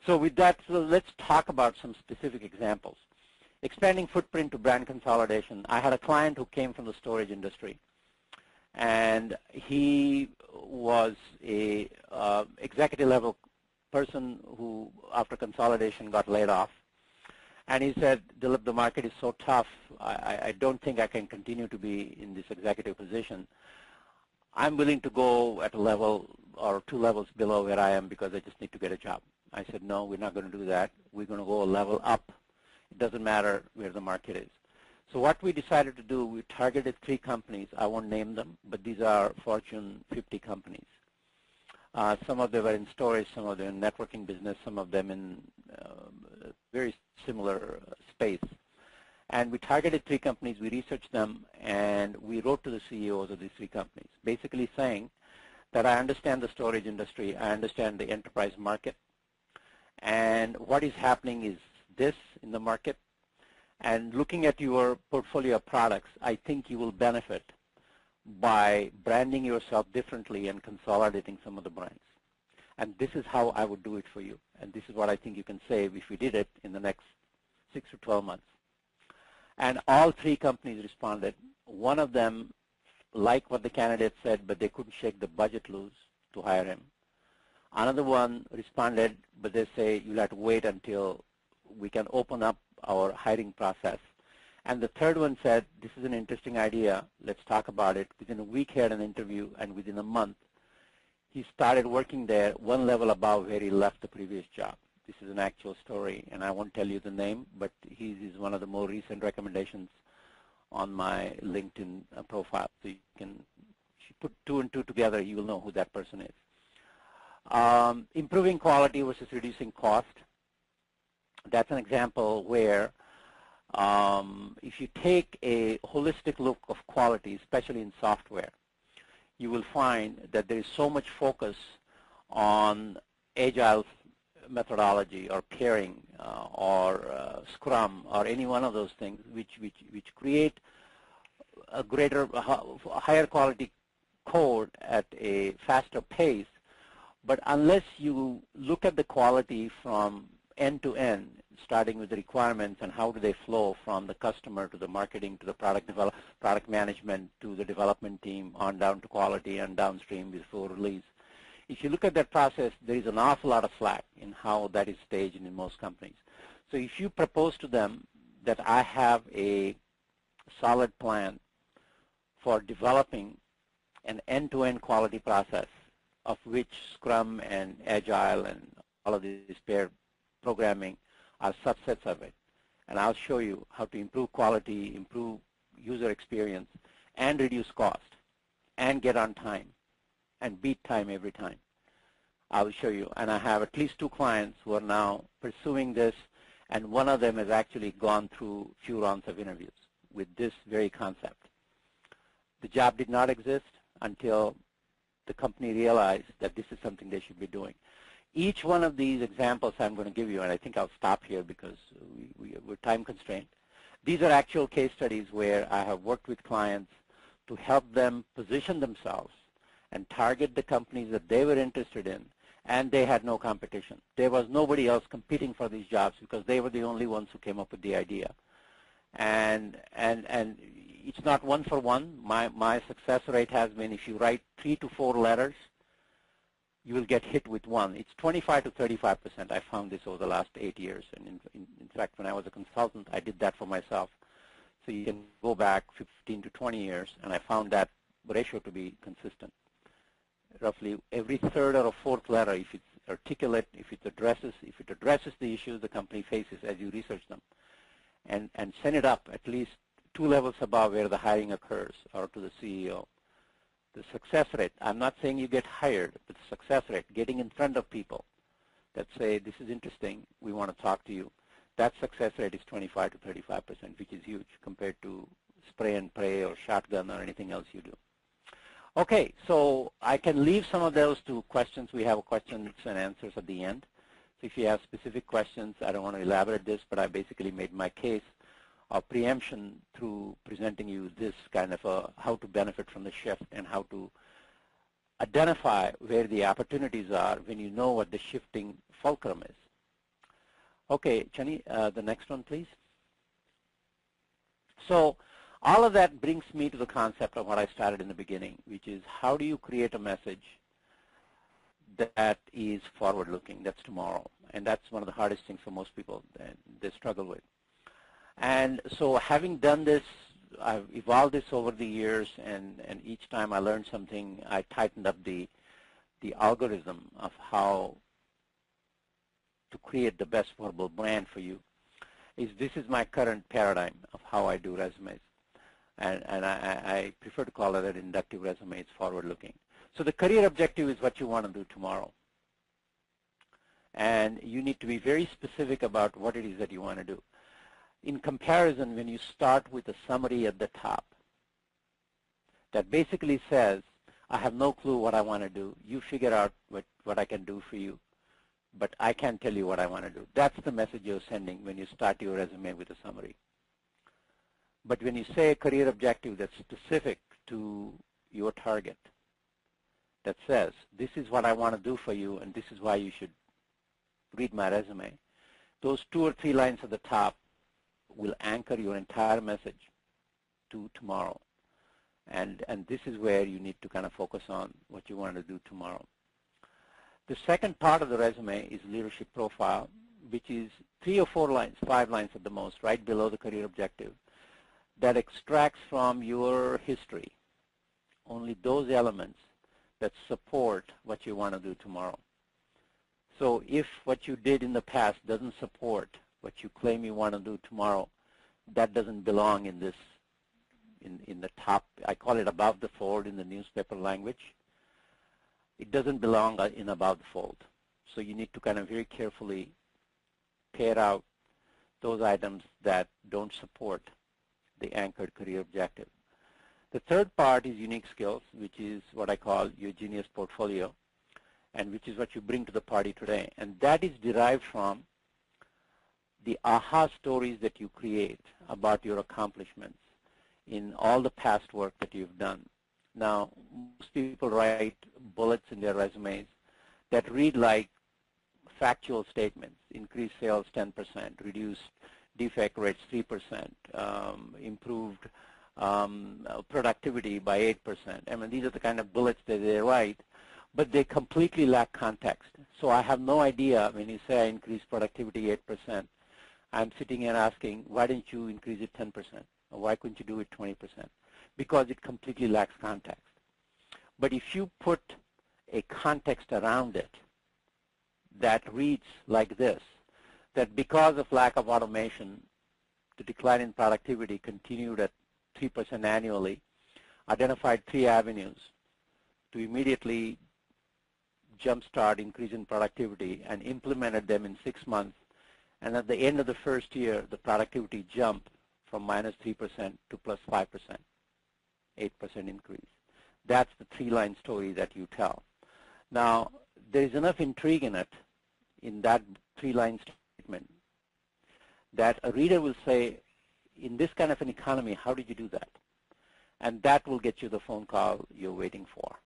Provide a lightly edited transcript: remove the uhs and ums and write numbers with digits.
So with that, so let's talk about some specific examples. Expanding footprint to brand consolidation. I had a client who came from the storage industry, and he was a executive level person who, after consolidation, got laid off. And he said, Dilip, the market is so tough, I don't think I can continue to be in this executive position. I'm willing to go at a level or 2 levels below where I am because I just need to get a job. I said, no, we're not going to do that. We're going to go a level up. It doesn't matter where the market is. So what we decided to do, we targeted 3 companies. I won't name them, but these are Fortune 50 companies. Some of them are in storage, some of them in networking business, some of them in very similar space. And we targeted 3 companies, we researched them, and we wrote to the CEOs of these 3 companies, basically saying that I understand the storage industry, I understand the enterprise market, and what is happening is this in the market, and looking at your portfolio of products, I think you will benefit by branding yourself differently and consolidating some of the brands. And this is how I would do it for you. And this is what I think you can save if we did it in the next 6 to 12 months. And all 3 companies responded. One of them liked what the candidate said, but they couldn't shake the budget loose to hire him. Another one responded, but they say you'll have to wait until we can open up our hiring process. And the third one said, this is an interesting idea, let's talk about it. Within a week he had an interview, and within a month he started working there 1 level above where he left the previous job. This is an actual story, and I won't tell you the name, but he is one of the more recent recommendations on my LinkedIn profile. So you can put 2 and 2 together, you will know who that person is. Improving quality versus reducing cost. That's an example where if you take a holistic look of quality, especially in software, you will find that there is so much focus on agile methodology or pairing or Scrum or any one of those things which create a greater, higher quality code at a faster pace. But unless you look at the quality from end to end, starting with the requirements and how do they flow from the customer to the marketing to the product management to the development team on down to quality and downstream before release. If you look at that process, there is an awful lot of slack in how that is staged in most companies. So if you propose to them that I have a solid plan for developing an end-to-end quality process of which Scrum and Agile and all of these pair programming are subsets of it, and I'll show you how to improve quality, improve user experience, and reduce cost, and get on time, and beat time every time. I will show you, and I have at least 2 clients who are now pursuing this, and one of them has actually gone through a few rounds of interviews with this very concept. The job did not exist until the company realized that this is something they should be doing. Each one of these examples I'm going to give you, and I think I'll stop here because we're time constrained. These are actual case studies where I have worked with clients to help them position themselves and target the companies that they were interested in, and they had no competition. There was nobody else competing for these jobs because they were the only ones who came up with the idea. And it's not one for one. My success rate has been if you write 3 to 4 letters, you will get hit with 1. It's 25 to 35%. I found this over the last 8 years. And in fact, when I was a consultant, I did that for myself. So you can go back 15 to 20 years, and I found that ratio to be consistent. Roughly every 3rd or 4th letter, if it's articulate, if it addresses the issues the company faces as you research them, and send it up at least 2 levels above where the hiring occurs or to the CEO. The success rate, I'm not saying you get hired, but the success rate, getting in front of people that say, this is interesting, we want to talk to you, that success rate is 25 to 35%, which is huge compared to spray and pray or shotgun or anything else you do. Okay, so I can leave some of those to questions. We have questions and answers at the end. So if you have specific questions, I don't want to elaborate this, but I basically made my case of preemption through presenting you this kind of how to benefit from the shift and how to identify where the opportunities are when you know what the shifting fulcrum is. Okay, Chani, the next one, please. So all of that brings me to the concept of what I started in the beginning, which is how do you create a message that is forward-looking, that's tomorrow. And that's one of the hardest things for most people that they struggle with. And so having done this, I've evolved this over the years, and each time I learned something, I tightened up the algorithm of how to create the best verbal brand for you. This is my current paradigm of how I do resumes. And I prefer to call it an inductive resume. It's forward-looking. So the career objective is what you want to do tomorrow. And you need to be very specific about what it is that you want to do. In comparison, when you start with a summary at the top that basically says, I have no clue what I want to do. You figure out what I can do for you, but I can't tell you what I want to do. That's the message you're sending when you start your resume with a summary. But when you say a career objective that's specific to your target, that says, this is what I want to do for you, and this is why you should read my resume, those 2 or 3 lines at the top will anchor your entire message to tomorrow. And this is where you need to kind of focus on what you want to do tomorrow. The second part of the resume is leadership profile, which is 3 or 4 lines, 5 lines at the most, right below the career objective, that extracts from your history only those elements that support what you want to do tomorrow. So if what you did in the past doesn't support what you claim you want to do tomorrow, that doesn't belong in this, in the top. I call it above the fold in the newspaper language. It doesn't belong in above the fold. So you need to kind of very carefully pair out those items that don't support the anchored career objective. The third part is unique skills, which is what I call your genius portfolio, and which is what you bring to the party today. And that is derived from the aha stories that you create about your accomplishments in all the past work that you've done. Now, most people write bullets in their resumes that read like factual statements: increased sales 10%, reduced defect rates 3%, improved productivity by 8%. I mean, these are the kind of bullets that they write, but they completely lack context. So I have no idea when you say I increased productivity 8%, I'm sitting here asking, why didn't you increase it 10%? Or why couldn't you do it 20%? Because it completely lacks context. But if you put a context around it that reads like this, that because of lack of automation, the decline in productivity continued at 3% annually, identified 3 avenues to immediately jumpstart increase in productivity, and implemented them in 6 months. And at the end of the first year, the productivity jumped from -3% to +5%, 8% increase. That's the 3-line story that you tell. Now, there is enough intrigue in it, in that 3-line statement, that a reader will say, in this kind of an economy, how did you do that? And that will get you the phone call you're waiting for.